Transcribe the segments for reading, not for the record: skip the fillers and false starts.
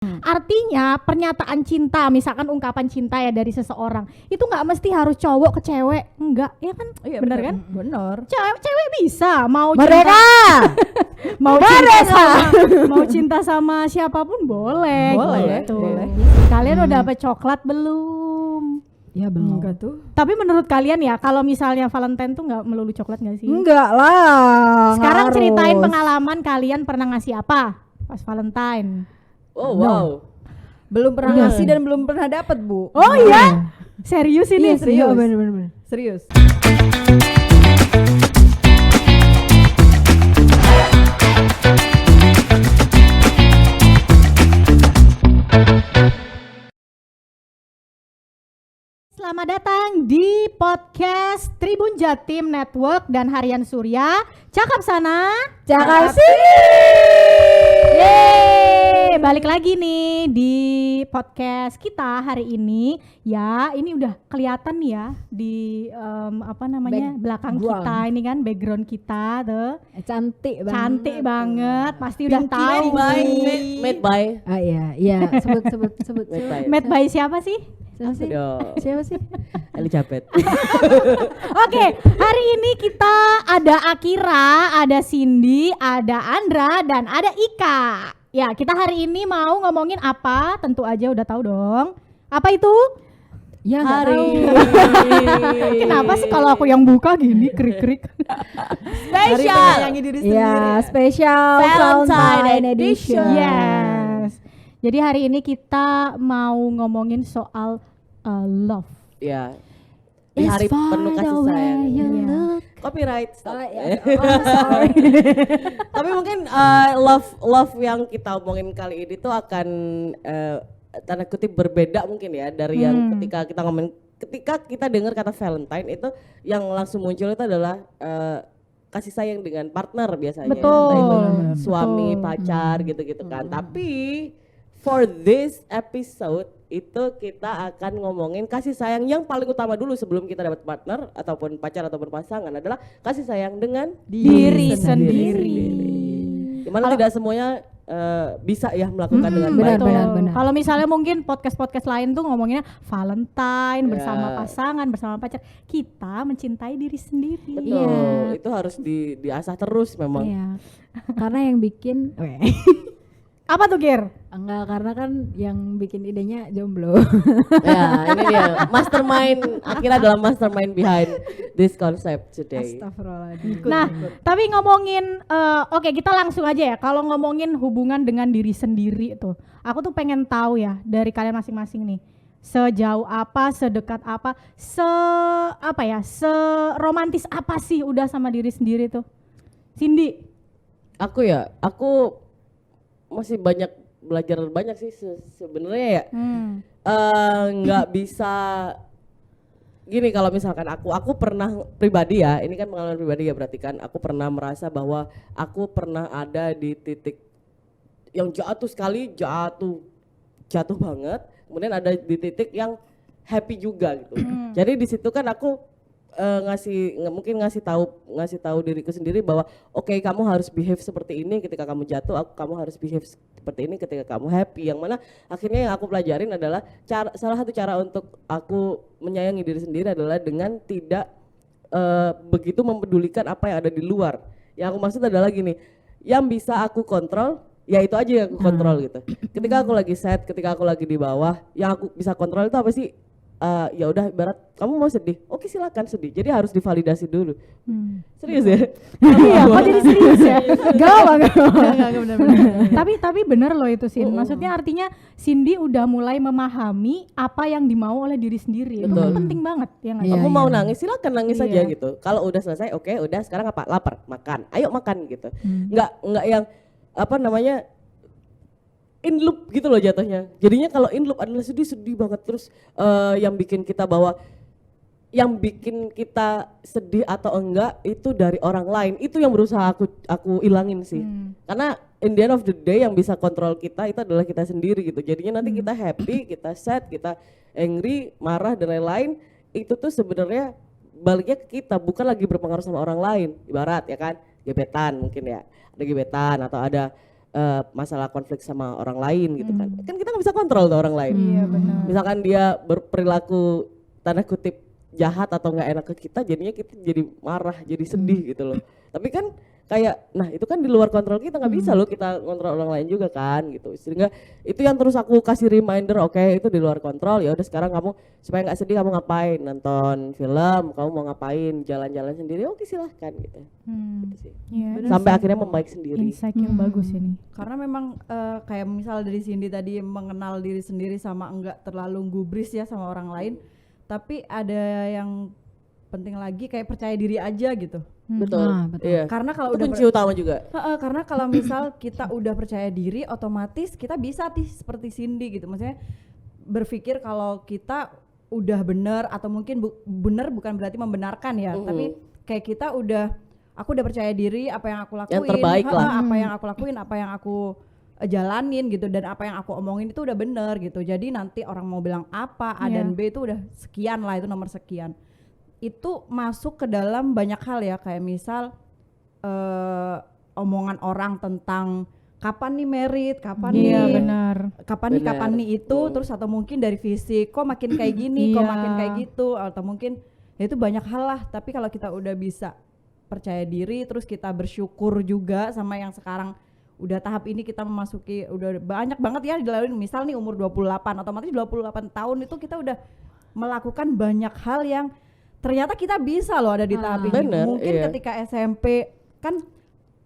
Artinya pernyataan cinta, misalkan ungkapan cinta ya dari seseorang, itu nggak mesti harus cowok ke cewek, enggak, ya kan? Iya, bener kan? Bener. Cewek bisa mau Merdeka. mau cinta sama siapapun boleh. Boleh, gitu. boleh. Kalian udah dapat coklat belum? Ya belum. Enggak tuh. Tapi menurut kalian ya, kalau misalnya Valentine tuh nggak melulu coklat nggak sih? Enggak lah. Sekarang harus. ceritain pengalaman kalian pernah ngasih apa pas Valentine? Oh wow. Belum pernah Udah. ngasih dan belum pernah dapat, Bu. Oh iya? Serius ini? Iya, serius. Bener. Serius. Selamat datang di podcast Tribun Jatim Network dan Harian Surya. Cakap sana, Cakap sini. Yeay, balik lagi nih di podcast kita hari ini. Ya, ini udah kelihatan nih ya di belakang Background. kita ini kan, background kita tuh. Cantik banget. Cantik banget, pasti udah Pinky tahu. Made by. Ah iya, sebut. Made by. Made by siapa sih? Aduh. Siapa sih? Elizabeth. Oke, hari ini kita ada Akira, ada Cindy, ada Andra, dan ada Ika. Ya, kita hari ini mau ngomongin apa? Tentu aja udah tahu dong. Apa itu? Ya nggak Hari. tahu. Kenapa sih kalau aku yang buka gini krik-krik? Hari menyayangi diri sendiri. Ya, spesial Valentine Edition. Yes. Jadi hari ini kita mau ngomongin soal love. Ya. Di hari penuh kasih sayang. Iya. Copyright. Stop. Sorry. Tapi mungkin love yang kita omongin kali ini tuh akan tanda kutip berbeda mungkin ya dari yang ketika kita dengar kata Valentine itu yang langsung muncul itu adalah kasih sayang dengan partner biasanya. Betul. Entah itu Betul. suami, pacar gitu-gitu kan. Tapi for this episode itu kita akan ngomongin kasih sayang yang paling utama dulu sebelum kita dapat partner ataupun pacar ataupun pasangan adalah kasih sayang dengan Diri sendiri. Dimana tidak semuanya bisa ya melakukan dengan benar, baik. benar. Kalau misalnya mungkin podcast-podcast lain tuh ngomonginnya Valentine Ya. bersama pasangan, bersama pacar. Kita mencintai diri sendiri. Betul, Iya. itu harus diasah terus memang. Iya. Karena yang bikin Apa tuh, Gir? enggak, karena kan yang bikin idenya jomblo. Ya, ini dia mastermind. Akhirnya adalah mastermind behind this concept today. Astagfirullahaladzim. Nah, tapi ngomongin, oke, kita langsung aja ya. Kalau ngomongin hubungan dengan diri sendiri tuh, aku tuh pengen tahu ya dari kalian masing-masing nih, sejauh apa, sedekat apa, seromantis apa sih udah sama diri sendiri tuh? Cindy, Aku masih belajar banyak sih sebenarnya ya. Nggak bisa gini kalau misalkan aku pernah pribadi ya, ini kan pengalaman pribadi ya, berarti kan aku pernah merasa bahwa aku pernah ada di titik yang jatuh sekali, jatuh banget, kemudian ada di titik yang happy juga gitu. Jadi di situ kan aku mungkin ngasih tahu diriku sendiri bahwa oke, kamu harus behave seperti ini ketika kamu jatuh, kamu harus behave seperti ini ketika kamu happy. Yang mana akhirnya yang aku pelajarin adalah salah satu cara untuk aku menyayangi diri sendiri adalah dengan tidak begitu mempedulikan apa yang ada di luar. Yang aku maksud adalah gini, yang bisa aku kontrol ya itu aja yang aku kontrol gitu. Ketika aku lagi sad, ketika aku lagi di bawah, yang aku bisa kontrol itu apa sih? Ya udah, ibarat kamu mau sedih, oke silakan sedih. Jadi harus divalidasi dulu. Serius ya? iya, kok jadi serius ya? Gawang. Benar. Tapi bener loh itu Sin. Maksudnya artinya Cindy udah mulai memahami apa yang dimau oleh diri sendiri. Itu kan Betul. penting banget ya nggak? Iya, Kamu mau nangis, silakan nangis Iya. aja gitu. Kalau udah selesai, oke, udah sekarang apa? Lapar, makan. Ayo makan gitu. Nggak yang apa namanya in loop gitu loh jatuhnya. Jadinya kalau in loop adalah sedih banget terus yang bikin kita sedih atau enggak itu dari orang lain. Itu yang berusaha aku ilangin sih. Karena in the end of the day yang bisa kontrol kita itu adalah kita sendiri gitu. Jadinya nanti kita happy, kita sad, kita angry, marah dan lain-lain, itu tuh sebenarnya baliknya ke kita, bukan lagi berpengaruh sama orang lain. Ibarat ya kan, gebetan mungkin ya. Ada gebetan atau ada masalah konflik sama orang lain gitu kan. Kan kita nggak bisa kontrol tuh orang lain. Iya benar. Misalkan dia berperilaku tanda kutip jahat atau nggak enak ke kita, jadinya kita jadi marah, jadi sedih gitu loh. Tapi kan kayak, nah itu kan di luar kontrol kita, nggak bisa loh kita kontrol orang lain juga kan gitu. Sehingga itu yang terus aku kasih reminder, oke, itu di luar kontrol. Ya udah sekarang kamu supaya nggak sedih kamu ngapain? Nonton film, kamu mau ngapain? Jalan-jalan sendiri, oke silahkan gitu. Gitu sih. Iya. Sampai akhirnya membaik sendiri. Insight yang bagus ini. Karena memang kayak misal dari Cindy tadi mengenal diri sendiri sama enggak terlalu gubris ya sama orang lain, tapi ada yang penting lagi kayak percaya diri aja gitu. Betul. betul. Iya. Karena kalau Itu udah kunci utama juga. karena kalau misal kita udah percaya diri, otomatis kita bisa seperti Cindy gitu. Maksudnya berpikir kalau kita udah benar, atau mungkin benar bukan berarti membenarkan ya, tapi kayak kita aku udah percaya diri, apa yang aku lakuin, Yang terbaik lah. apa yang aku lakuin, apa yang aku jalanin gitu, dan apa yang aku omongin itu udah bener gitu. Jadi nanti orang mau bilang apa, A dan B itu udah sekian lah, itu nomor sekian. Itu masuk ke dalam banyak hal ya, kayak misal omongan orang tentang kapan nih merit, kapan nih benar. kapan nih itu, terus atau mungkin dari fisik, kok makin kayak gini, kok makin kayak gitu, atau mungkin ya itu banyak hal lah. Tapi kalau kita udah bisa percaya diri, terus kita bersyukur juga sama yang sekarang udah tahap ini, kita memasuki udah banyak banget ya dilalui. Misal nih umur 28, otomatis 28 tahun itu kita udah melakukan banyak hal yang ternyata kita bisa loh ada di tahap ini. Bener, Mungkin iya. ketika SMP kan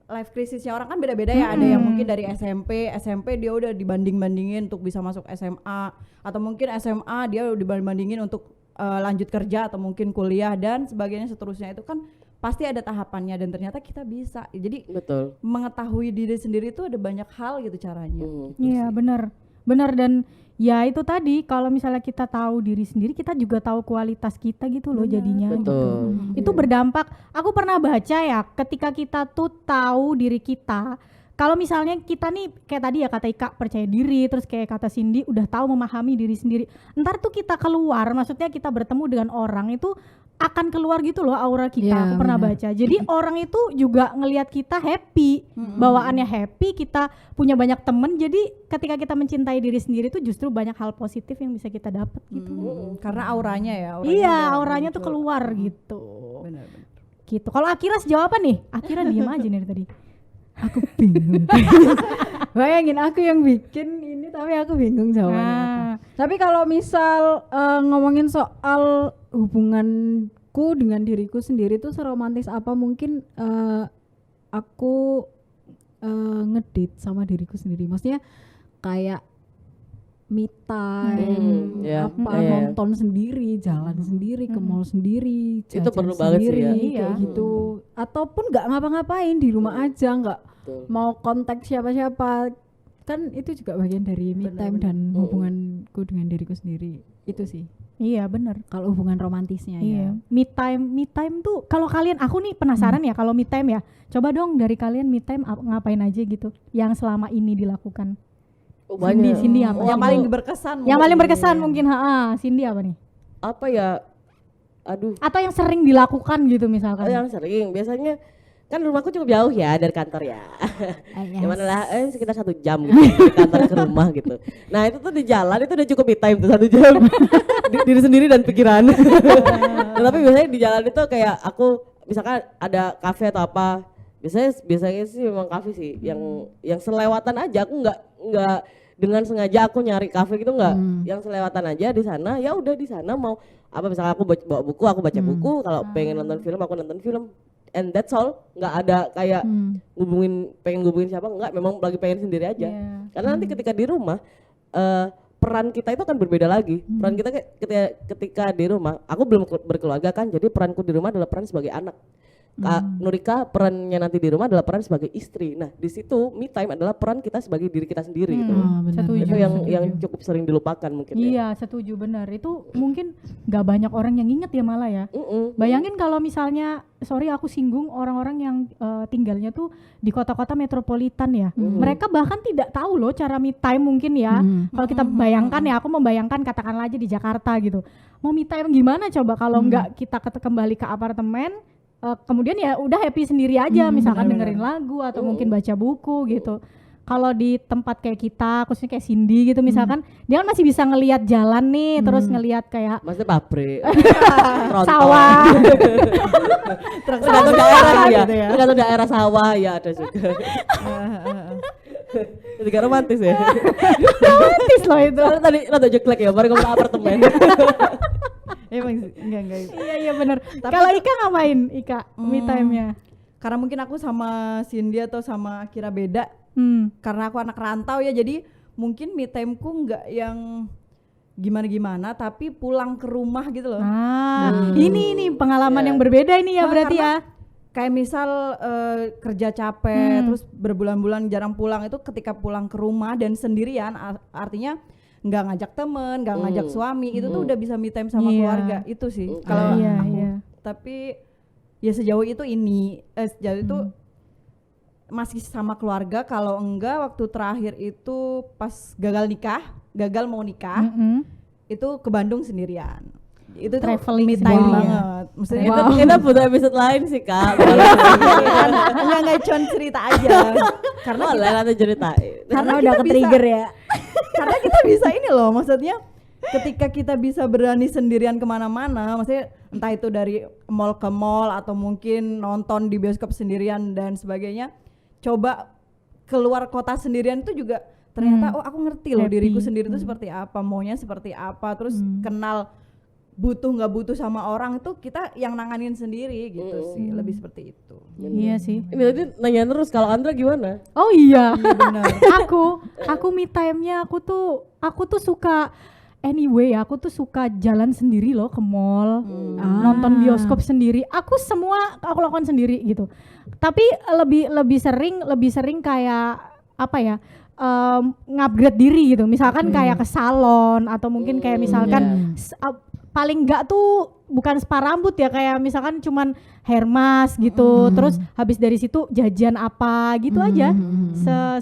life krisisnya orang kan beda-beda ya. Ada yang mungkin dari SMP dia udah dibanding-bandingin untuk bisa masuk SMA, atau mungkin SMA dia udah dibanding-bandingin untuk lanjut kerja atau mungkin kuliah dan sebagainya seterusnya. Itu kan pasti ada tahapannya, dan ternyata kita bisa. Jadi Betul. mengetahui diri sendiri itu ada banyak hal gitu caranya. Iya benar, dan ya itu tadi, kalau misalnya kita tahu diri sendiri, kita juga tahu kualitas kita gitu loh jadinya. Betul. Gitu. Itu berdampak. Aku pernah baca ya, ketika kita tuh tahu diri kita, kalau misalnya kita nih kayak tadi ya kata Ika percaya diri, terus kayak kata Cindy udah tahu memahami diri sendiri, ntar tuh kita keluar, maksudnya kita bertemu dengan orang itu akan keluar gitu loh aura kita. Iya, Aku pernah benar. baca. Jadi orang itu juga ngelihat kita happy, bawaannya happy, kita punya banyak temen. Jadi ketika kita mencintai diri sendiri tuh justru banyak hal positif yang bisa kita dapat gitu. Karena auranya ya. Iya, udah auranya tuh muncul. keluar gitu. Benar-benar. Gitu. Kalau Akira sejauh apa nih? Akira diem aja nih dari tadi. Aku bingung. Bayangin aku yang bikin ini tapi aku bingung jawabannya apa. Tapi kalau misal ngomongin soal hubunganku dengan diriku sendiri tuh seromantis apa, mungkin aku ngedate sama diriku sendiri. Maksudnya kayak me time, nonton sendiri, jalan sendiri, ke mall sendiri, Itu jajan perlu banget sih ya. sendiri, kayak gitu. Ataupun nggak ngapa-ngapain di rumah aja, nggak Betul. mau kontak siapa-siapa, kan itu juga bagian dari me time dan hubunganku dengan diriku sendiri. Itu sih Iya bener. kalau hubungan romantisnya ya. Iya. Me time tuh kalau kalian, aku nih penasaran ya kalau me time ya. Coba dong dari kalian me time ngapain aja gitu yang selama ini dilakukan. Oh, banyak. Cindy apa? Yang paling berkesan. Yang paling berkesan mungkin Cindy apa nih? Apa ya? Aduh. Atau yang sering dilakukan gitu misalkan. Yang sering biasanya kan rumahku cukup jauh ya dari kantor ya. Yang mana lah sekitar 1 jam gitu dari kantor ke rumah gitu. Nah itu tuh di jalan itu udah cukup me time tuh 1 jam. Diri sendiri dan pikiran. Nah, tapi biasanya di jalan itu kayak aku misalkan ada kafe atau apa. Biasanya sih memang kafe sih yang selewatan aja, aku nggak dengan sengaja aku nyari kafe gitu nggak. Yang selewatan aja di sana, ya udah di sana mau apa, misalnya aku bawa buku, aku baca buku, kalau pengen nonton film aku nonton film. And that's all, nggak ada kayak pengen ngubungin siapa, nggak, memang lagi pengen sendiri aja. Karena nanti ketika di rumah peran kita itu akan berbeda lagi. Peran kita ketika di rumah, aku belum berkeluarga kan, jadi peranku di rumah adalah peran sebagai anak. Kak Nurika perannya nanti di rumah adalah peran sebagai istri. Nah di situ me time adalah peran kita sebagai diri kita sendiri gitu. Setuju. Itu yang cukup sering dilupakan mungkin. Iya setuju, benar. Itu mungkin nggak banyak orang yang inget ya malah ya. Bayangin kalau misalnya, sorry aku singgung orang-orang yang tinggalnya tuh di kota-kota metropolitan ya. Mereka bahkan tidak tahu loh cara me time mungkin ya. Kalau kita bayangkan ya, aku membayangkan katakanlah aja di Jakarta gitu. Mau me time gimana coba kalau nggak kita kembali ke apartemen, kemudian ya udah happy sendiri aja, misalkan dengerin lagu atau mungkin baca buku gitu. kalau di tempat kayak kita, khususnya kayak Cindy gitu misalkan, dia kan masih bisa ngelihat jalan nih, terus ngelihat kayak Maksudnya pabrik, tronton. sawah. Tergantung daerah ya, gitu ya. tergantung daerah sawah ya ada juga. Jadi gak romantis ya. Romantis loh itu. Soalnya tadi rada jelek ya, baru ngomong apartemen. Emang sih, enggak. Iya bener. Kalau Ika ngapain Ika me time-nya? Karena mungkin aku sama Cindy atau sama Akira beda. Karena aku anak rantau ya, jadi mungkin me time-ku enggak yang gimana-gimana, tapi pulang ke rumah gitu loh. Ini pengalaman yang berbeda ini ya Nah, berarti karena ya. Kayak misal kerja capek, terus berbulan-bulan jarang pulang, itu ketika pulang ke rumah dan sendirian, artinya nggak ngajak temen, nggak ngajak suami, itu tuh udah bisa me time sama Iya. keluarga itu sih. Kalau Iya, aku, iya. tapi ya sejauh itu sejauh itu masih sama keluarga. Kalau enggak, waktu terakhir itu pas gagal mau nikah, itu ke Bandung sendirian. Itu tuh Traveling me time sendiri ya. banget. Maksudnya Itu kita butuh episode lain sih Kak. enggak cuma cerita aja. Karena Boleh nanti ceritain. Karena kita udah ke bisa- trigger ya. karena kita bisa ini loh, maksudnya ketika kita bisa berani sendirian kemana-mana, maksudnya entah itu dari mall ke mall atau mungkin nonton di bioskop sendirian dan sebagainya, coba keluar kota sendirian itu juga ternyata oh aku ngerti loh Happy. diriku sendiri itu seperti apa, maunya seperti apa, terus kenal butuh nggak butuh sama orang itu kita yang nanganin sendiri gitu sih, lebih seperti itu. Iya sih. Ini tadi nanya terus kalau Andra gimana? Oh iya. Benar. aku me time-nya aku tuh suka anyway, aku tuh suka jalan sendiri loh ke mall, nonton bioskop sendiri. Aku semua aku lakukan sendiri gitu. Tapi lebih sering kayak apa ya? Ngupgrade diri gitu. Misalkan kayak ke salon atau mungkin kayak misalkan paling enggak tuh bukan spa rambut ya, kayak misalkan cuman hair mask gitu. Terus habis dari situ jajan apa gitu aja.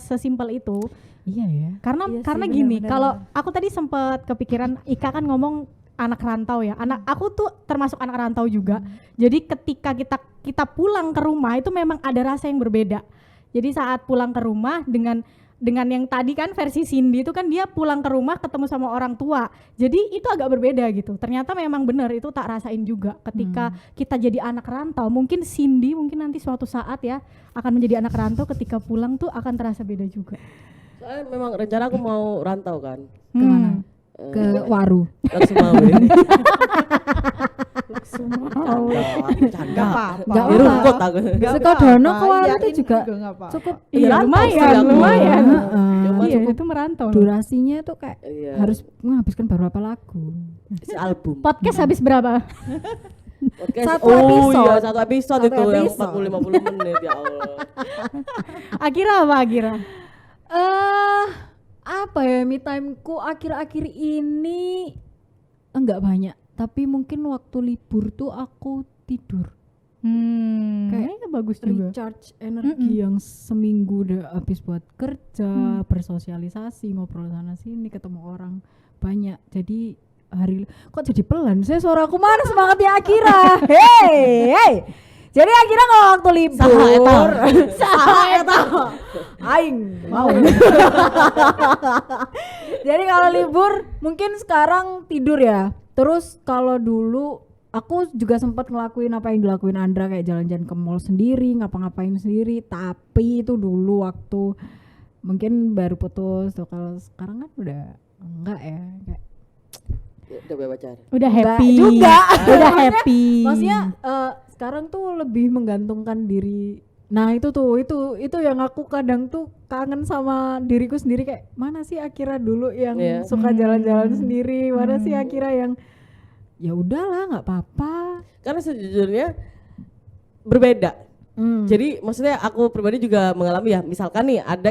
Sesimpel itu. Iya ya. Karena Iya sih, karena benar, gini, benar, kalau aku tadi sempet kepikiran, Ika kan ngomong anak rantau ya. Aku tuh termasuk anak rantau juga. Jadi ketika kita pulang ke rumah itu memang ada rasa yang berbeda. Jadi saat pulang ke rumah dengan yang tadi kan versi Cindy itu kan dia pulang ke rumah ketemu sama orang tua. Jadi itu agak berbeda gitu. Ternyata memang benar itu tak rasain juga ketika kita jadi anak rantau. Mungkin Cindy nanti suatu saat ya akan menjadi anak rantau, ketika pulang tuh akan terasa beda juga. Soalnya memang rencana aku mau rantau kan. Kemana? Ke Waru. Ke Sumawe. Gak apa-apa. Nggak Di rumput aku. Sukodono ke Waru Iya, itu ini juga nggak apa-apa. cukup Iya, rantau sih lumayan, aku. lumayan. Cuma Iya, cukup itu merantau loh. durasinya tuh kayak Iya. harus menghabiskan beberapa lagu. si album. Podcast habis berapa? Podcast. Satu Oh episode. iya, satu episode Satu itu yang episode. 40-50 menit ya Allah. Akira apa Akira? Apa ya, me time-ku akhir-akhir ini enggak banyak, tapi mungkin waktu libur tuh aku tidur. Kayaknya bagus juga. Recharge energi yang seminggu udah habis buat kerja, bersosialisasi, ngobrol sana sini, ketemu orang banyak. Jadi kok jadi pelan? Saya suaraku mana semangatnya Akira? Hey. Jadi Akira kalau waktu libur, saha eta. Aing mau. Jadi kalau libur mungkin sekarang tidur ya. Terus kalau dulu aku juga sempat ngelakuin apa yang dilakuin Andra, kayak jalan-jalan ke mall sendiri, ngapa-ngapain sendiri. Tapi itu dulu waktu mungkin baru putus tuh. Kalau sekarang kan udah enggak ya. Kayak Udah punya pacar. Udah enggak happy juga. Udah happy. Maksudnya sekarang tuh lebih menggantungkan diri. Nah itu yang aku kadang tuh kangen sama diriku sendiri, kayak mana sih Akira dulu yang Iya. suka jalan-jalan sendiri, mana sih Akira yang ya udahlah nggak apa-apa. Karena sejujurnya berbeda. Jadi maksudnya aku pribadi juga mengalami ya, misalkan nih ada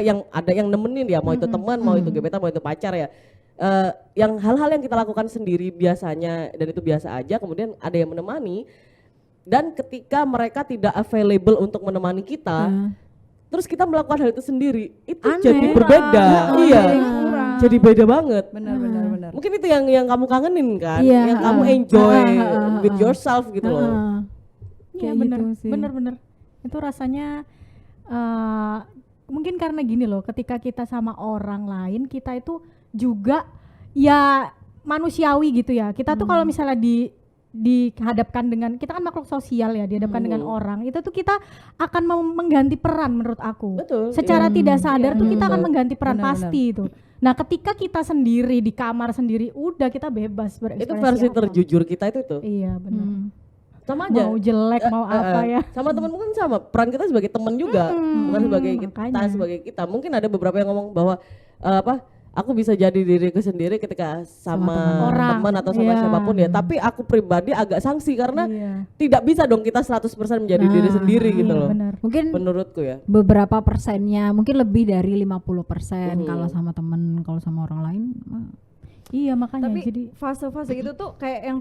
yang nemenin ya, mau itu teman, mau itu gebetan, mau itu pacar ya. Yang hal-hal yang kita lakukan sendiri biasanya dan itu biasa aja, kemudian ada yang menemani, dan ketika mereka tidak available untuk menemani kita, terus kita melakukan hal itu sendiri, itu Aneh. jadi berbeda. Iya, kurang. jadi beda banget. Benar. Mungkin itu yang kamu kangenin kan, Iya, yang kamu enjoy ah, with yourself gitu loh. Iya Kayak bener, gitu sih. bener. Itu rasanya mungkin karena gini loh, ketika kita sama orang lain kita itu juga ya manusiawi gitu ya. Kita tuh kalau misalnya dihadapkan dengan, kita kan makhluk sosial ya, dihadapkan dengan orang, itu tuh kita akan mengganti peran menurut aku. Betul. Secara tidak sadar tuh kita akan betul. mengganti peran Benar, pasti itu. Nah, ketika kita sendiri di kamar sendiri, udah kita bebas berekspresi. Itu versi apa. terjujur kita itu tuh. Iya, benar. Sama aja. Mau jelek, mau apa ya. Sama temen mungkin sama. Peran kita sebagai teman juga, bukan sebagai kita, makanya. sebagai kita. Mungkin ada beberapa yang ngomong bahwa aku bisa jadi diriku sendiri ketika sama orang. teman atau sama Iya. siapapun ya. Tapi aku pribadi agak sanksi karena Iya. tidak bisa dong kita 100% menjadi diri sendiri gitu Iya, loh. benar. Mungkin Menurutku ya. beberapa persennya, mungkin lebih dari 50% kalau sama temen, kalau sama orang lain. Iya, makanya Tapi jadi fase-fase itu tuh kayak yang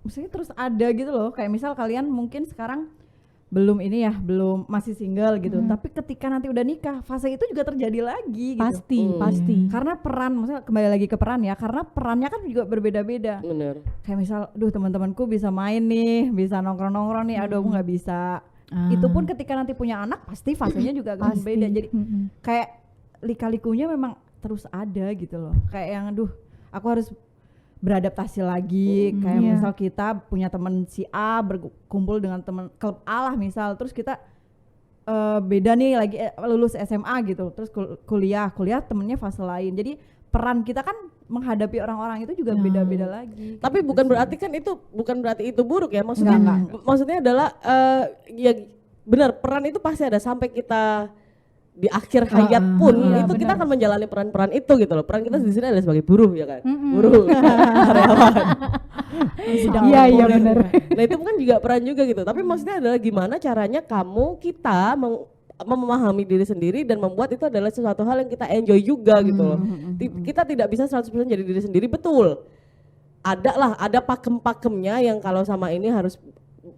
maksudnya terus ada gitu loh. Kayak misal kalian mungkin sekarang belum masih single gitu. Tapi ketika nanti udah nikah, fase itu juga terjadi lagi gitu. pasti. Karena peran, maksudnya kembali lagi ke peran ya, karena perannya kan juga berbeda-beda. Bener. Kayak misal, teman-temanku bisa main nih, bisa nongkrong-nongkrong nih, aduh aku nggak bisa. Itu pun ketika nanti punya anak, pasti fasenya juga akan beda. Jadi kayak lika-likunya memang terus ada gitu loh. Kayak yang, aku harus beradaptasi lagi. Kayak Iya. misal kita punya teman si A berkumpul dengan teman klub A lah misal, terus kita beda nih lagi lulus SMA gitu, terus kuliah temennya fase lain. Jadi peran kita kan menghadapi orang-orang itu juga beda-beda lagi. Tapi bukan berarti kan bukan berarti itu buruk ya. Maksudnya maksudnya adalah ya benar, peran itu pasti ada sampai kita di akhir hayat pun itu kita akan menjalani peran-peran itu gitu loh. Peran kita di sini adalah sebagai buruh ya kan. Buruh. Karyawan. Iya benar. Nah, itu kan juga peran juga gitu. Tapi maksudnya adalah gimana caranya kita memahami diri sendiri dan membuat itu adalah sesuatu hal yang kita enjoy juga gitu loh. Kita tidak bisa 100% jadi diri sendiri, betul. Ada pakem-pakemnya yang kalau sama ini harus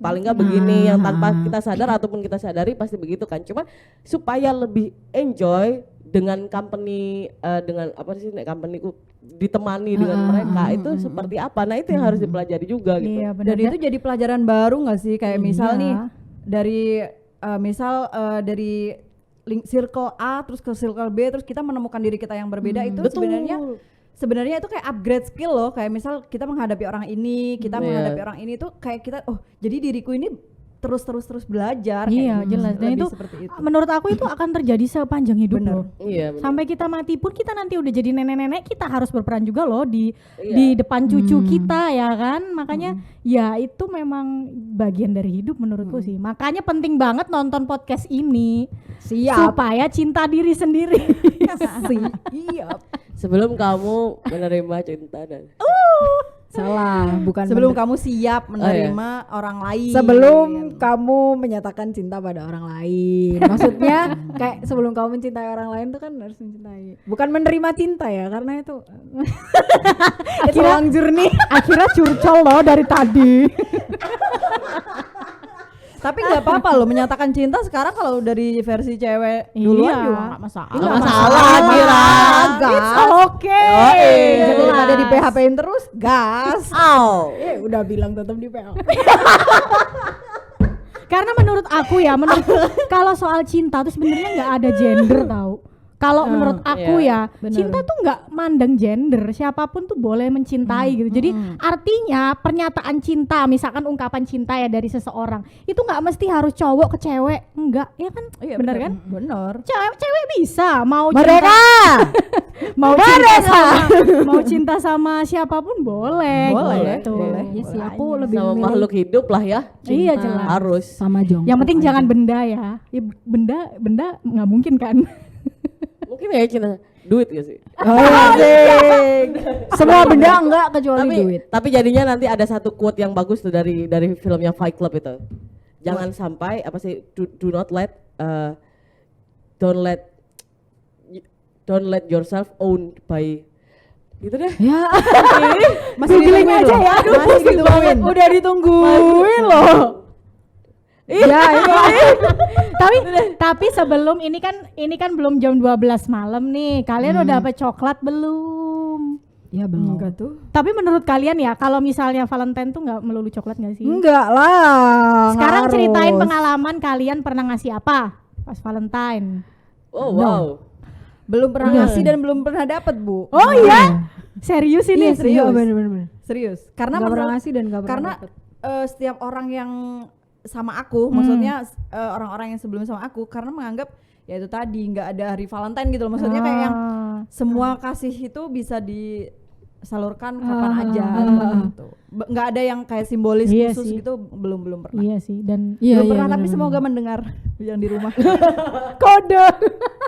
paling nggak begini, yang tanpa kita sadar ataupun kita sadari pasti begitu kan. Cuma supaya lebih enjoy dengan company, dengan apa sih companyku ditemani dengan mereka itu seperti apa. Nah, itu yang harus dipelajari juga gitu. Iya, benar. Dan itu jadi pelajaran baru nggak sih? Kayak misal Iya. nih dari circle A terus ke circle B, terus kita menemukan diri kita yang berbeda. Itu Betul. sebenarnya itu kayak upgrade skill loh. Kayak misal kita menghadapi orang ini, kita menghadapi orang ini tuh kayak kita, jadi diriku ini terus belajar. Iya, kayak jelas. Dan lebih itu seperti itu. menurut aku itu akan terjadi sepanjang hidup Bener. loh. Iya, benar. Sampai kita mati pun kita nanti udah jadi nenek-nenek, kita harus berperan juga loh di Iya. depan cucu kita ya kan. Makanya ya itu memang bagian dari hidup menurutku sih. Makanya penting banget nonton podcast ini. Supaya cinta diri sendiri. Siap. Sebelum kamu menerima cinta dan Salah, bukan Sebelum kamu siap menerima orang lain. sebelum kamu menyatakan cinta pada orang lain. Maksudnya kayak sebelum kamu mencintai orang lain tuh kan harus mencintai. Bukan menerima cinta ya, karena itu itu long journey. Akhirnya curcol loh dari tadi. Tapi nggak apa-apa loh menyatakan cinta sekarang kalau dari versi cewek duluan juga nggak masalah. Nggak masalah, Kira. Gas. Oke. Jadi ada di PHP-in terus, gas. Udah bilang tetap di PL. Karena menurut aku ya, kalau soal cinta tuh sebenarnya nggak ada gender tahu. Kalau menurut aku ya, cinta tuh nggak mandang gender, siapapun tuh boleh mencintai gitu. Jadi artinya pernyataan cinta, misalkan ungkapan cinta ya dari seseorang, itu nggak mesti harus cowok ke cewek, enggak, ya kan? Iya, bener kan? Bener. Cewek bisa mau Mereka mau cinta sama siapapun boleh. Boleh, gitu. boleh. Iya sih, aku lebih sama memilih makhluk hidup lah ya. Iya jelas. Harus. sama Jongkok. Yang penting aja. jangan benda ya. Ya benda nggak mungkin kan. Mungkin ya cinta duit gak sih? Oh, asik. Semua benda enggak kecuali duit. Tapi jadinya nanti ada satu quote yang bagus tuh dari filmnya Fight Club itu. Jangan sampai apa sih do not let don't let yourself owned by gitu deh. Ya, Masih Googling ditungguin aja loh. ya. Aduh, Masih ditungguin. udah ditungguin loh. Iya, tapi sebelum ini kan belum jam 12 malam nih. Kalian udah dapat coklat belum? Ya belum. Enggak tuh. Tapi menurut kalian ya, kalau misalnya Valentine tuh nggak melulu coklat nggak sih? Enggak lah. Sekarang harus. ceritain pengalaman kalian pernah ngasih apa pas Valentine. Oh wow. Belum pernah Iya. ngasih dan belum pernah dapat, Bu. Oh iya? Serius ini? Iya, serius. Iya, bener. Serius. Karena Nggak pernah menurut- ngasih dan nggak pernah karena dapet. setiap orang yang sama aku, maksudnya orang-orang yang sebelum sama aku, karena menganggap ya itu tadi nggak ada hari Valentine gitu loh. Maksudnya kayak yang semua kasih itu bisa disalurkan kapan aja gitu. Nggak ada yang kayak simbolis Iya khusus sih. gitu, belum pernah. Iya sih, dan Iya, Belum pernah, tapi bener-bener. semoga mendengar yang di rumah. kode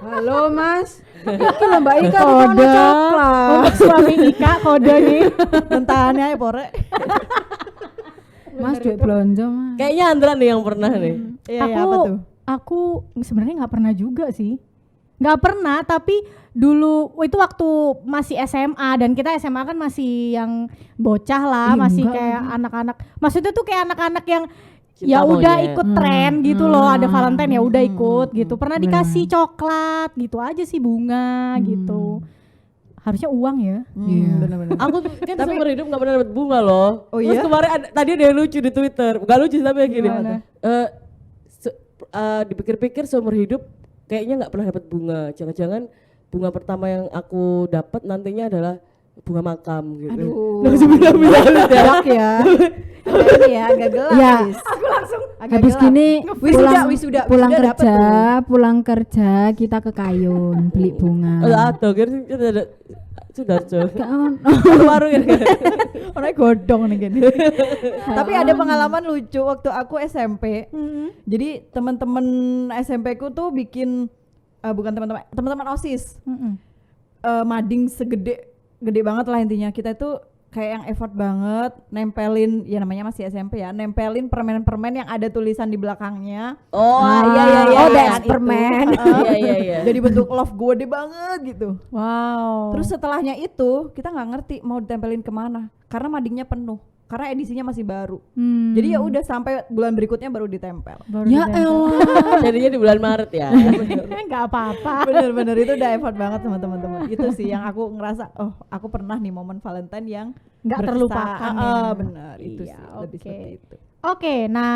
Halo Mas, iki lho Mbak Ika tukang kode coklat. untuk suami Ika, kode nih. Mentahannya ya pore. Mas duit belanja Mas. Kayaknya Andra nih yang pernah nih. Iya, iya, apa tuh? Aku sebenarnya nggak pernah juga sih. Nggak pernah, tapi dulu itu waktu masih SMA dan kita SMA kan masih yang bocah lah, Ih, masih enggak kayak anak-anak. Maksudnya tuh kayak anak-anak yang Cinta ya udah monyet. ikut tren gitu loh, ada Valentine ya udah ikut gitu. Pernah dikasih coklat gitu aja sih, bunga gitu. Harusnya uang ya. Iya. Bener-bener. Aku tuh kan seumur hidup gak pernah dapet bunga loh. Oh Terus iya? kemarin tadi ada yang lucu di Twitter. Gak lucu sih, tapi yang gini. Gimana? Dipikir-pikir seumur hidup kayaknya gak pernah dapet bunga. Jangan-jangan bunga pertama yang aku dapat nantinya adalah bunga makam gitu. Aduh. Langsung bilang-bilang ya. Gelap ya. Agak ini ya, agak gelap. Ya. Wis. Agak Habis gelap. gini Wisuda pulang dapet kerja, tuh. pulang kerja kita ke Kayun beli bunga. Atau kira sudah cuy. Kan Warung ya. Orangnya godong nih gini. Tapi ada pengalaman lucu waktu aku SMP. Jadi teman-teman SMP ku tuh bikin bukan teman-teman OSIS. Mading gede banget lah intinya. Kita itu kayak yang effort banget nempelin, ya namanya masih SMP ya, nempelin permen-permen yang ada tulisan di belakangnya. Oh iya, oh, iya, that's itu. permen. Iya. Jadi bentuk love gede banget gitu. Wow. Terus setelahnya itu kita nggak ngerti mau ditempelin kemana karena madingnya penuh, karena edisinya masih baru. Jadi ya udah sampai bulan berikutnya baru ditempel. Ya elah. Jadinya di bulan Maret ya. nggak apa-apa. Bener-bener itu udah effort banget sama teman-teman. Itu sih yang aku ngerasa, oh aku pernah nih momen Valentine yang Nggak berkesan. terlupakan ya. Bener itu Iya, sih lebih oke. seperti itu. Oke, nah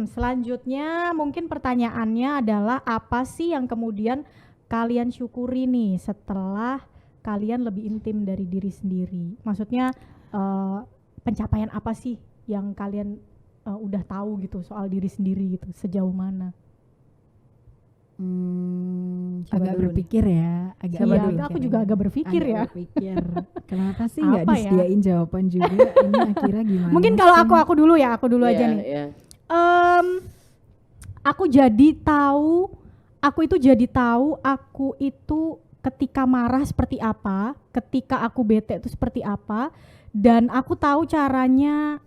selanjutnya mungkin pertanyaannya adalah apa sih yang kemudian kalian syukuri nih setelah kalian lebih intim dari diri sendiri? Maksudnya pencapaian apa sih yang kalian udah tahu gitu soal diri sendiri gitu, sejauh mana? Siapa Agak dulu nih? berpikir ya, agak Iya, berpikir aku juga agak berpikir ya. Berpikir. Kenapa sih nggak Apa ya? disediain jawaban juga? Ini akhirnya gimana? Mungkin kalau sih? aku dulu ya, aku dulu aja Iya, nih. iya. Aku jadi tahu, aku itu ketika marah seperti apa, ketika aku bete itu seperti apa, dan aku tahu caranya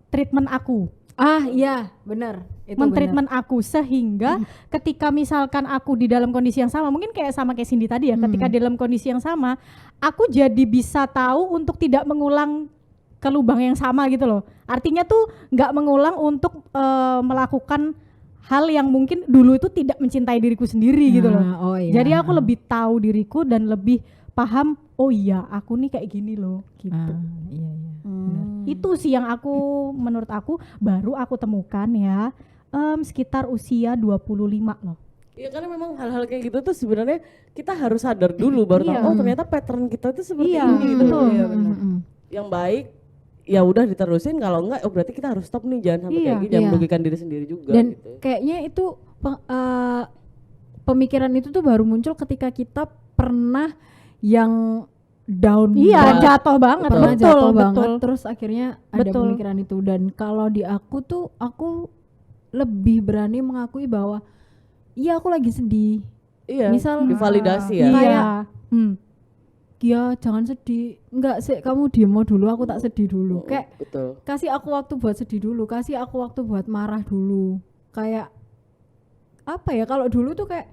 treatment aku, Ah iya, benar. Itu mentreatment aku sehingga ketika misalkan aku di dalam kondisi yang sama, mungkin kayak sama kayak Cindy tadi ya, ketika di dalam kondisi yang sama, aku jadi bisa tahu untuk tidak mengulang ke lubang yang sama gitu loh. Artinya tuh nggak mengulang untuk melakukan hal yang mungkin dulu itu tidak mencintai diriku sendiri gitu loh. Oh iya. Jadi aku lebih tahu diriku dan lebih paham, oh iya aku nih kayak gini loh gitu. Iya iya. Itu sih yang menurut aku baru aku temukan ya sekitar usia 25 loh. Iya, karena memang hal-hal kayak gitu tuh sebenarnya kita harus sadar dulu baru tahu, Iya. oh ternyata pattern kita tuh seperti Iya, ini gitu. betul. Iya, benar. Yang baik ya udah diterusin, kalau enggak oh berarti kita harus stop nih, jangan sampai Iya, kayak gini, jangan iya. merugikan diri sendiri juga Dan gitu. kayaknya itu pemikiran itu tuh baru muncul ketika kita pernah yang down Iya, banget. jatuh banget. Pernah Betul, jatuh betul. banget terus akhirnya ada Betul. pemikiran itu. Dan kalau di aku tuh aku lebih berani mengakui bahwa iya aku lagi sedih. Iya, Misal divalidasi ya. Iya. Kayak, Hmm. ya jangan sedih, enggak sih kamu demo dulu, aku tak sedih dulu. Kayak Betul. kasih aku waktu buat sedih dulu, kasih aku waktu buat marah dulu. Kayak apa ya, kalau dulu tuh kayak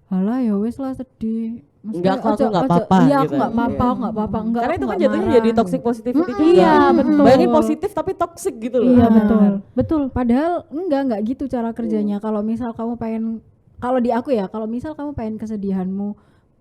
halah ya wes lah sedih. Maksudnya Enggak, aku ojo- nggak ojo- apa-apa Iya gitu. aku nggak apa-apa, Iya. aku nggak apa-apa. Enggak, Karena aku itu kan nggak jatuhnya marah. jadi toxic positivity juga. Iya, betul. Bayangin positif tapi toxic gitu loh. Iya, Nah. betul. Betul. Padahal enggak gitu cara kerjanya. Kalau misal kamu pengen, kalau di aku ya, kalau misal kamu pengen kesedihanmu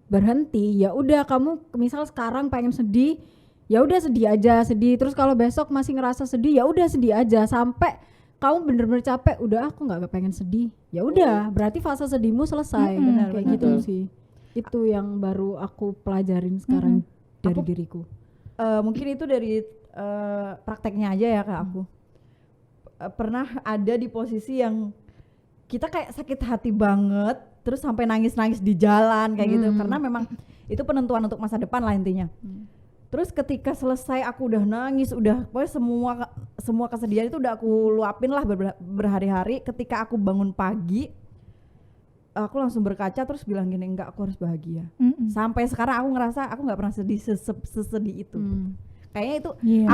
berhenti, ya udah kamu misal sekarang pengen sedih, ya udah sedih aja, sedih. Terus kalau besok masih ngerasa sedih, ya udah sedih aja sampai kamu bener-bener capek, udah aku nggak pengen sedih, ya udah berarti fase sedihmu selesai. Benar, Kayak benar. gitu sih. Itu yang baru aku pelajarin sekarang dari diriku. Mungkin itu dari prakteknya aja ya Kak aku. Pernah ada di posisi yang kita kayak sakit hati banget, terus sampai nangis-nangis di jalan kayak gitu, karena memang itu penentuan untuk masa depan lah intinya. Terus ketika selesai aku udah nangis, udah pokoknya semua kesedihan itu udah aku luapin lah berhari-hari. Ketika aku bangun pagi, aku langsung berkaca terus bilang gini, enggak, aku harus bahagia. Sampai sekarang aku ngerasa aku nggak pernah sedih sesedih itu. Kayaknya itu Iya,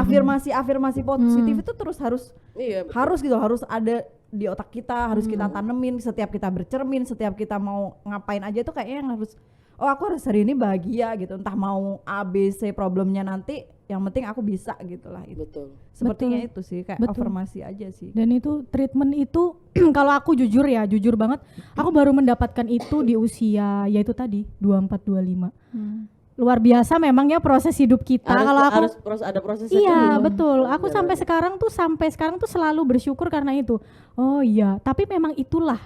afirmasi positif itu terus harus Iya, betul. harus gitu, harus ada di otak kita, harus kita tanemin setiap kita bercermin, setiap kita mau ngapain aja itu kayaknya yang harus, oh aku harus hari ini bahagia gitu, entah mau A B C problemnya nanti, yang penting aku bisa gitulah itu. Betul. Sepertinya Betul. itu sih kayak Betul. afirmasi aja sih. Dan itu treatment itu kalau aku jujur banget, aku baru mendapatkan itu di usia yaitu tadi 24-25. Luar biasa memang ya proses hidup kita. Kalau aku Ada prosesnya iya dulu. betul. Aku Benar. sampai sekarang tuh selalu bersyukur karena itu. Oh iya, tapi memang itulah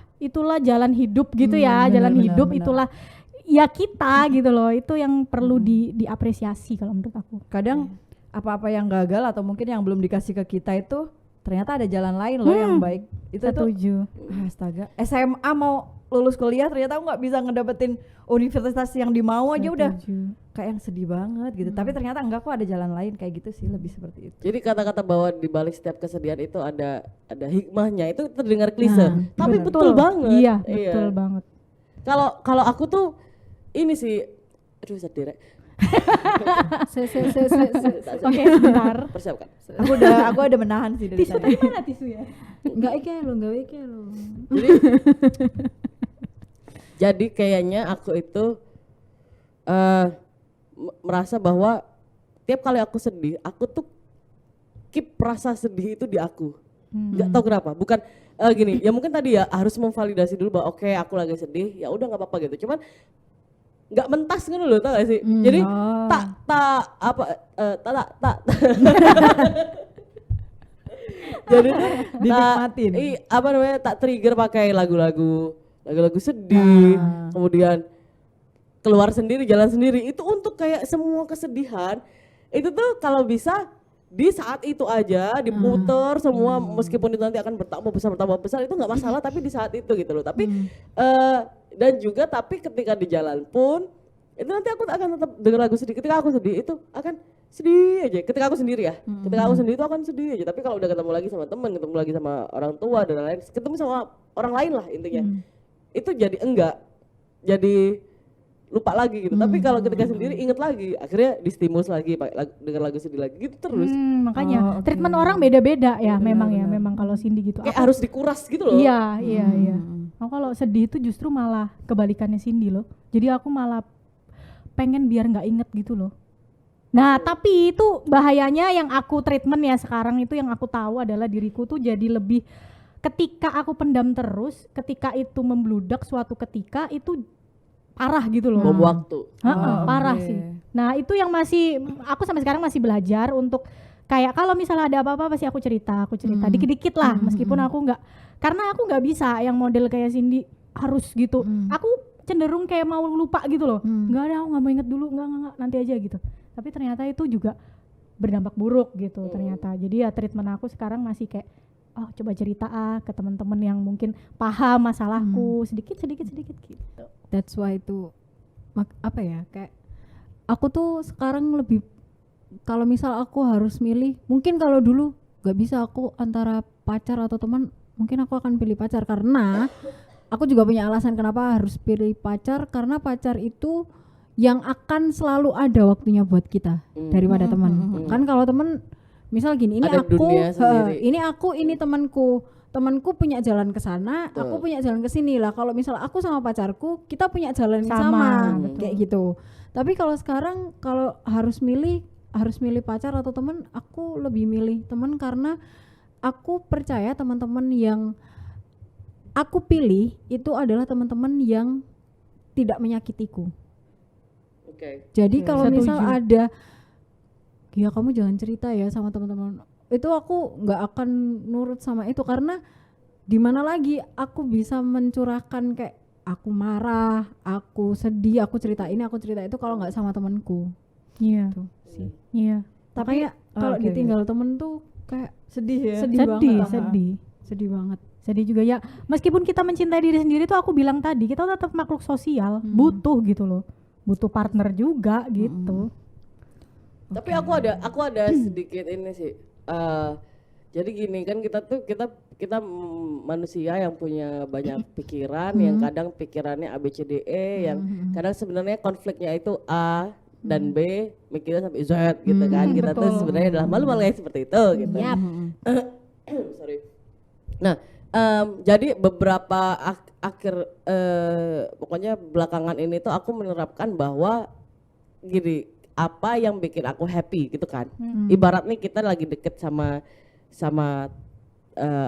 jalan hidup gitu ya, jalan benar, hidup benar. itulah ya kita gitu loh. Itu yang perlu diapresiasi kalau menurut aku. Kadang apa-apa yang gagal atau mungkin yang belum dikasih ke kita itu ternyata ada jalan lain loh yang baik. Itu tuh Setuju. astaga, SMA mau lulus kuliah ternyata aku nggak bisa ngedapetin universitas yang dimau aja udah Setuju. kayak yang sedih banget gitu. Tapi ternyata enggak, kok ada jalan lain kayak gitu sih, lebih seperti itu. Jadi kata-kata bahwa di balik setiap kesedihan itu ada hikmahnya, itu terdengar klise, tapi Benar. betul banget. Iya, betul banget. Kalau aku tuh ini sih, aduh sedih Rek. Oke, sebentar. Persiapkan. Aku ada menahan sih dari tadi. Mana tisu ya? Enggak iki lo. Jadi kayaknya aku itu merasa bahwa tiap kali aku sedih, aku tuh keep rasa sedih itu di aku. Nggak tahu kenapa. Bukan gini, ya mungkin tadi ya harus memvalidasi dulu bahwa oke, aku lagi sedih, ya udah nggak apa-apa gitu. Cuman nggak mentas gitu loh, tau gak sih? Jadi jadi Dinikmatin. apa namanya, tak trigger pakai lagu-lagu sedih, kemudian keluar sendiri, jalan sendiri, itu untuk kayak semua kesedihan itu tuh kalau bisa di saat itu aja diputer semua, meskipun itu nanti akan bertambah besar itu nggak masalah, tapi di saat itu gitu loh. Tapi dan juga tapi ketika di jalan pun itu nanti aku akan tetap dengar lagu sedih. Ketika aku sedih itu akan sedih aja. Ketika aku sendiri ya, ketika aku sendiri itu akan sedih aja. Tapi kalau udah ketemu lagi sama teman, ketemu lagi sama orang tua dan lain-lain, ketemu sama orang lain lah intinya, itu jadi enggak, jadi lupa lagi gitu. Tapi kalau ketika sendiri inget lagi, akhirnya distimulus lagi pakai dengar lagu sedih lagi gitu terus. Makanya treatment orang beda-beda ya, memang kalau Cindy gitu. Kayak harus dikuras gitu loh. Iya. Aku kalau sedih itu justru malah kebalikannya Cindy loh. Jadi aku malah pengen biar nggak inget gitu loh. Nah tapi itu bahayanya yang aku treatment ya sekarang itu, yang aku tahu adalah diriku tuh jadi lebih, ketika aku pendam terus, ketika itu membludak suatu ketika itu parah gitu loh. Bom waktu. Parah sih. Nah itu yang aku sampai sekarang masih belajar untuk kayak kalau misalnya ada apa-apa pasti aku cerita dikit-dikit lah, meskipun karena aku nggak bisa yang model kayak Cindy harus gitu. Aku cenderung kayak mau lupa gitu loh. Nggak ada, aku nggak mau inget dulu, nggak nanti aja gitu. Tapi ternyata itu juga berdampak buruk gitu ternyata. Jadi ya treatment aku sekarang masih kayak, oh coba cerita ke teman-teman yang mungkin paham masalahku sedikit gitu. That's why itu apa ya, kayak aku tuh sekarang lebih, kalau misal aku harus milih, mungkin kalau dulu gak bisa aku antara pacar atau teman, mungkin aku akan pilih pacar, karena aku juga punya alasan kenapa harus pilih pacar, karena pacar itu yang akan selalu ada waktunya buat kita daripada teman. Kan kalau teman misal gini, ini Ada dunia sendiri. ini temanku punya jalan ke sana, aku punya jalan ke sini lah. Kalau misal aku sama pacarku, kita punya jalan yang sama kayak gitu. Tapi kalau sekarang kalau harus milih pacar atau teman, aku lebih milih teman, karena aku percaya teman-teman yang aku pilih itu adalah teman-teman yang tidak menyakitiku. Oke. Jadi kalau misal Setuju. ada, ya kamu jangan cerita ya sama teman-teman. itu aku nggak akan nurut sama itu, karena di mana lagi aku bisa mencurahkan kayak aku marah, aku sedih, aku cerita ini, aku cerita itu kalau nggak sama temanku. Iya. Tuh sih. Iya. Tapi kalau oke, ditinggal temen tuh kayak sedih ya. sedih banget. Sedih banget. Sedih juga ya. Meskipun kita mencintai diri sendiri tuh aku bilang tadi, kita tetap makhluk sosial, butuh gitu loh. Butuh partner juga gitu. Tapi aku ada sedikit ini sih. Jadi gini kan kita manusia yang punya banyak pikiran, yang kadang pikirannya A B C D E, yang kadang sebenarnya konfliknya itu A dan B mikirnya sampai Z gitu kan. Kita tuh sebenarnya adalah malu-malu yang seperti itu gitu. Sorry. Nah, jadi beberapa pokoknya belakangan ini tuh aku menerapkan bahwa gini, apa yang bikin aku happy gitu kan. Ibarat nih kita lagi deket sama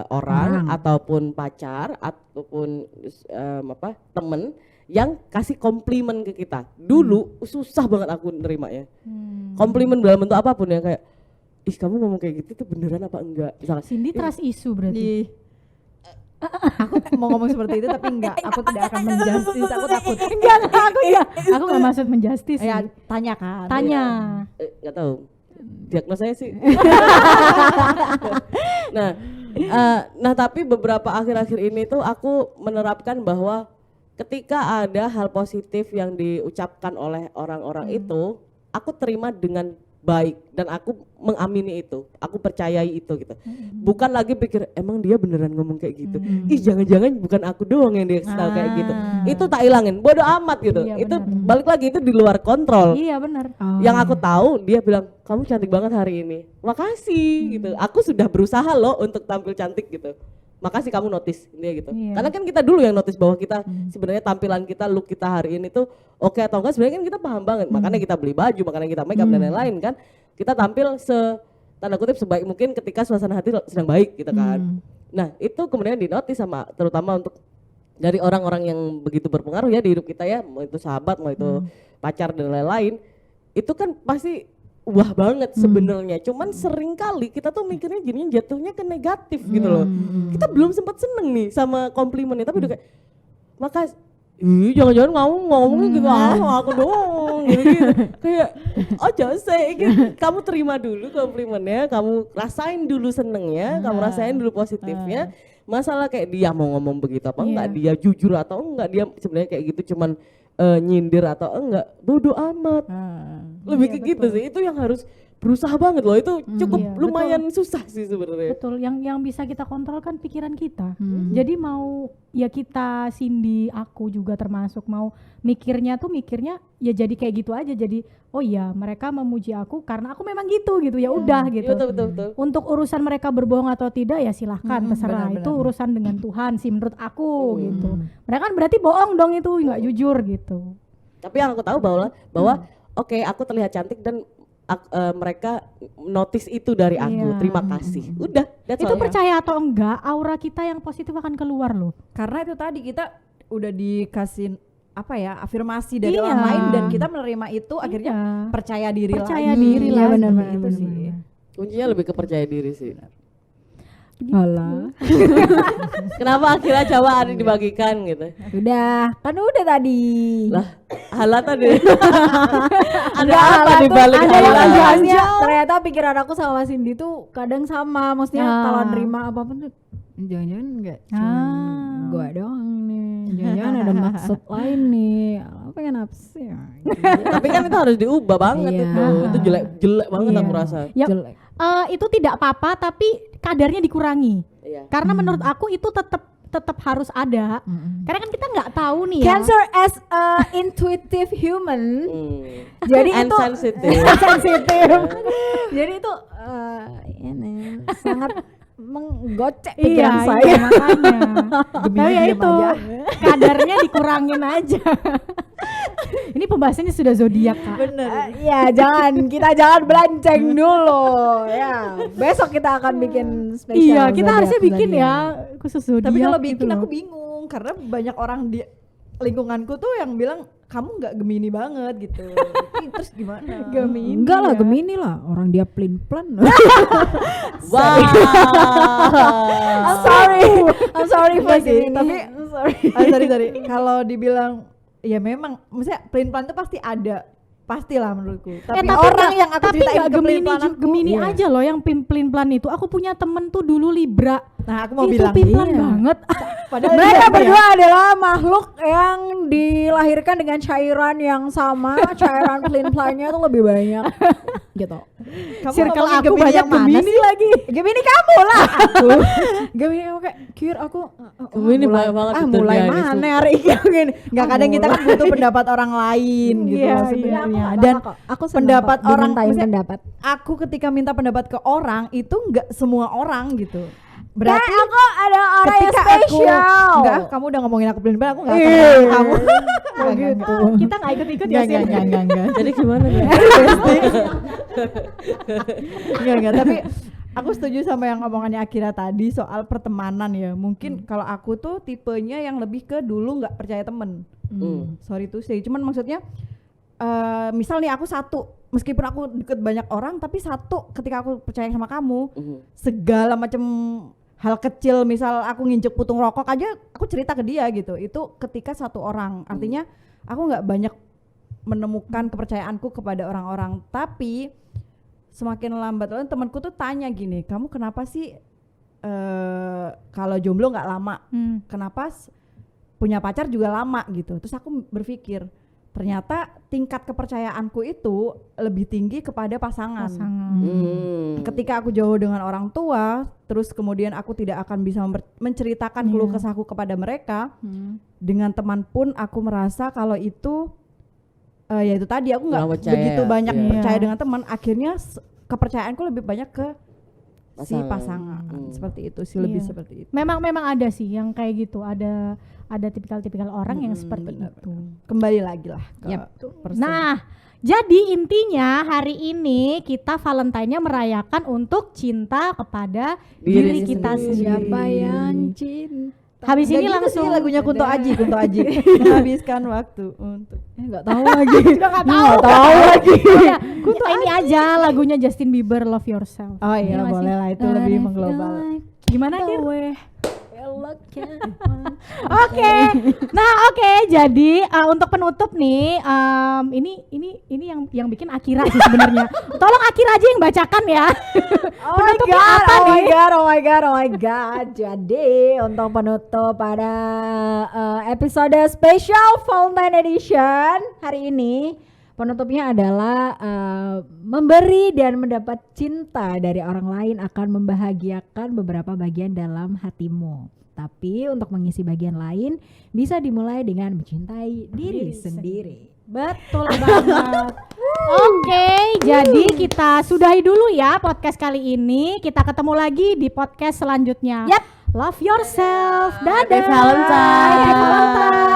orang ataupun pacar ataupun temen yang kasih komplimen ke kita. Dulu susah banget aku nerimanya. Komplimen dalam bentuk apapun ya, kayak ih kamu ngomong kayak gitu tuh beneran apa enggak? Misalnya Cindy trust issue berarti. Aku mau ngomong seperti itu tapi enggak, aku tidak akan menjustice, aku takut. Enggak, aku nggak maksud menjustice. Ya tanya kan. Tanya. nggak tahu. Diagnosanya sih. Nah tapi beberapa akhir-akhir ini tuh aku menerapkan bahwa ketika ada hal positif yang diucapkan oleh orang-orang itu, aku terima dengan baik dan aku mengamini itu, aku percayai itu gitu. Bukan lagi pikir emang dia beneran ngomong kayak gitu. Ih jangan-jangan bukan aku doang yang dia tahu kayak gitu. Itu tak ilangin, bodo amat gitu. Iya, Itu benar. balik lagi itu di luar kontrol. Iya benar. Yang aku tahu dia bilang kamu cantik banget hari ini. Makasih gitu. Aku sudah berusaha loh untuk tampil cantik gitu. Makasih kamu notice dia gitu. Iya. Karena kan kita dulu yang notice bahwa kita sebenarnya tampilan kita, look kita hari ini tuh oke atau enggak, sebenarnya kan kita paham banget. Makanya kita beli baju, makanya kita make up dan lain-lain kan. Kita tampil tanda kutip sebaik mungkin ketika suasana hati sedang baik gitu kan. Nah, itu kemudian dinotis sama terutama untuk dari orang-orang yang begitu berpengaruh ya di hidup kita ya, mau itu sahabat, mau itu pacar dan lain-lain. Itu kan pasti wah banget sebenarnya, cuman sering kali kita tuh mikirnya jadinya jatuhnya ke negatif gitu loh. Kita belum sempat seneng nih sama komplimennya, tapi udah kayak makasih. Ih jangan-jangan kamu ngomongnya gitu aku doang gitu. Kayak jangan gitu. Kamu terima dulu komplimennya, kamu rasain dulu senengnya, kamu rasain dulu positifnya. Masalah kayak dia mau ngomong begitu apa enggak, dia jujur atau enggak, dia sebenarnya kayak gitu cuman nyindir atau enggak, bodoh amat. Lebih ke gitu sih, itu yang harus berusaha banget loh, itu cukup Iya, lumayan susah sih sebenarnya. Betul, yang bisa kita kontrol kan pikiran kita. Jadi mau ya kita, Cindy, aku juga termasuk mau mikirnya ya jadi kayak gitu aja. Jadi oh iya mereka memuji aku karena aku memang gitu ya udah gitu. Iya, betul. Untuk urusan mereka berbohong atau tidak ya silahkan terserah, benar-benar. itu urusan dengan Tuhan sih menurut aku gitu. Mereka kan berarti bohong dong, itu nggak jujur gitu. Tapi yang aku tahu bahwa oke, aku terlihat cantik dan mereka notice itu dari aku. Iya. Terima kasih. Udah, that's Itu all. percaya atau enggak, aura kita yang positif akan keluar loh. Karena itu tadi kita udah dikasih afirmasi dari Iya. orang lain dan kita menerima itu, akhirnya Iya. percaya diri Percaya lagi. diri Iya, lah, benar benar, itu benar, sih. benar. Kuncinya lebih ke percaya diri sih. Alah. Kenapa akhirnya coba ada dibagikan gitu? Udah, kan udah tadi. Lah, halah tadi. Ada Enggak, apa Hala di tuh balik ada yang halah? ajaannya. Ternyata pikiran aku sama Cindy tuh kadang sama. Maksudnya Ya. kalau nerima apapun tuh jangan-jangan enggak cuma gua doang nih. Jangan-jangan ada maksud lain nih. Aku pengen apa sih? Tapi kan itu harus diubah banget Iya. itu jelek banget Iya. aku rasa. Ya, Jelek. itu tidak apa-apa tapi kadarnya dikurangi. Iya. Karena menurut aku itu tetap harus ada. Karena kan kita nggak tahu nih ya. Cancer as a intuitive human. Jadi And itu sensitive. sensitif. Jadi itu ini sangat menggocek pikiran Iya, saya. iya, makanya. Tapi ya diem itu aja. kadarnya dikurangin aja. Ini pembahasannya sudah zodiak, Kak. Bener. Ya kita jangan belenceng dulu ya. Besok kita akan bikin spesial. Iya, kita harusnya bikin zodiak. ya khusus zodiak. Tapi kalau gitu bikin loh. aku bingung karena banyak orang di lingkunganku tuh yang bilang kamu nggak Gemini banget gitu. Terus gimana? Gemini. Enggak lah, Gemini lah. Orang dia plan. Wah. I'm sorry for Enggak sih, Gemini. tapi I'm sorry. sorry. Kalau dibilang ya memang, maksudnya pelin-pelan tuh pasti ada. Pastilah menurutku. Tapi, orang yang aku tapi ceritain nggak Gemini, kepelin-pelananku, Gemini iya. aja loh yang pelin-pelan itu. Aku punya temen tuh dulu Libra. Nah, aku mau Itu bilang pelin-pelan iya. banget. padahal Mereka dia apa ya? berdua adalah makhluk yang dilahirkan dengan cairan yang sama, cairan pelin-pelannya tuh lebih banyak. Gitu. Kamu Circle ngomongin aku Gemini banyak yang mana Gemini sih? lagi. Gemini kamu lah. Gemini aku kayak Kir aku Gemini banyak banget di mulai dunia ini, mana sumpah. hari ini? Enggak, kadang kita kan butuh pendapat orang lain gitu Iya, loh sebenarnya. iya. Dan aku pendapat orang, maksudnya pendapat. aku ketika minta pendapat ke orang itu enggak semua orang gitu. Berarti aku ada orang yang ketika spesial. enggak, kamu udah ngomongin aku pelin-pelan, aku enggak Iya. akan kamu. Gitu. Kita nggak ikut-ikut ya sih. Enggak. Jadi gimana nih? Enggak, tapi aku setuju sama yang ngomongannya Akira tadi soal pertemanan ya. Mungkin kalau aku tuh tipenya yang lebih ke dulu nggak percaya temen. Sorry to say, cuman maksudnya misal nih aku satu, meskipun aku deket banyak orang, tapi satu ketika aku percaya sama kamu, segala macam hal kecil, misal aku nginjek putung rokok aja, aku cerita ke dia gitu. Itu ketika satu orang, artinya aku nggak banyak menemukan kepercayaanku kepada orang-orang. Tapi semakin lambat lalu temanku tuh tanya gini, kamu kenapa sih kalau jomblo nggak lama, kenapa punya pacar juga lama gitu. Terus aku berpikir ternyata tingkat kepercayaanku itu lebih tinggi kepada pasangan. Ketika aku jauh dengan orang tua, terus kemudian aku tidak akan bisa menceritakan keluh kesahku kepada mereka. Dengan teman pun aku merasa kalau itu ya itu tadi, aku nggak begitu banyak percaya dengan teman. Akhirnya kepercayaanku lebih banyak ke si pasangan. Seperti itu sih, lebih seperti itu. Memang ada sih yang kayak gitu. Ada tipikal-tipikal orang yang seperti itu. Kembali lagi lah ke person. Nah, jadi intinya hari ini kita Valentine-nya merayakan untuk cinta kepada diri kita sendiri. Siapa yang cinta? Habis ini Nggak gitu langsung sih lagunya Kunto Aji menghabiskan waktu untuk Enggak tahu lagi. nggak tahu lagi. Ini aja lagunya Justin Bieber, Love Yourself. oh iya nggak boleh sih? lah, itu lebih mengglobal. Gimana Kir? Oke, jadi untuk penutup nih, ini yang bikin Akira sih sebenarnya. Tolong Akira aja yang bacakan ya. Penutupnya apa nih? Oh my god. Jadi untuk penutup pada episode spesial Valentine Edition hari ini, penutupnya adalah memberi dan mendapat cinta dari orang lain akan membahagiakan beberapa bagian dalam hatimu. Tapi untuk mengisi bagian lain bisa dimulai dengan mencintai diri sendiri. Betul banget. Oke, jadi kita sudahi dulu ya podcast kali ini. Kita ketemu lagi di podcast selanjutnya. Yap. Love yourself. Dadah. Happy Valentine. Happy Valentine.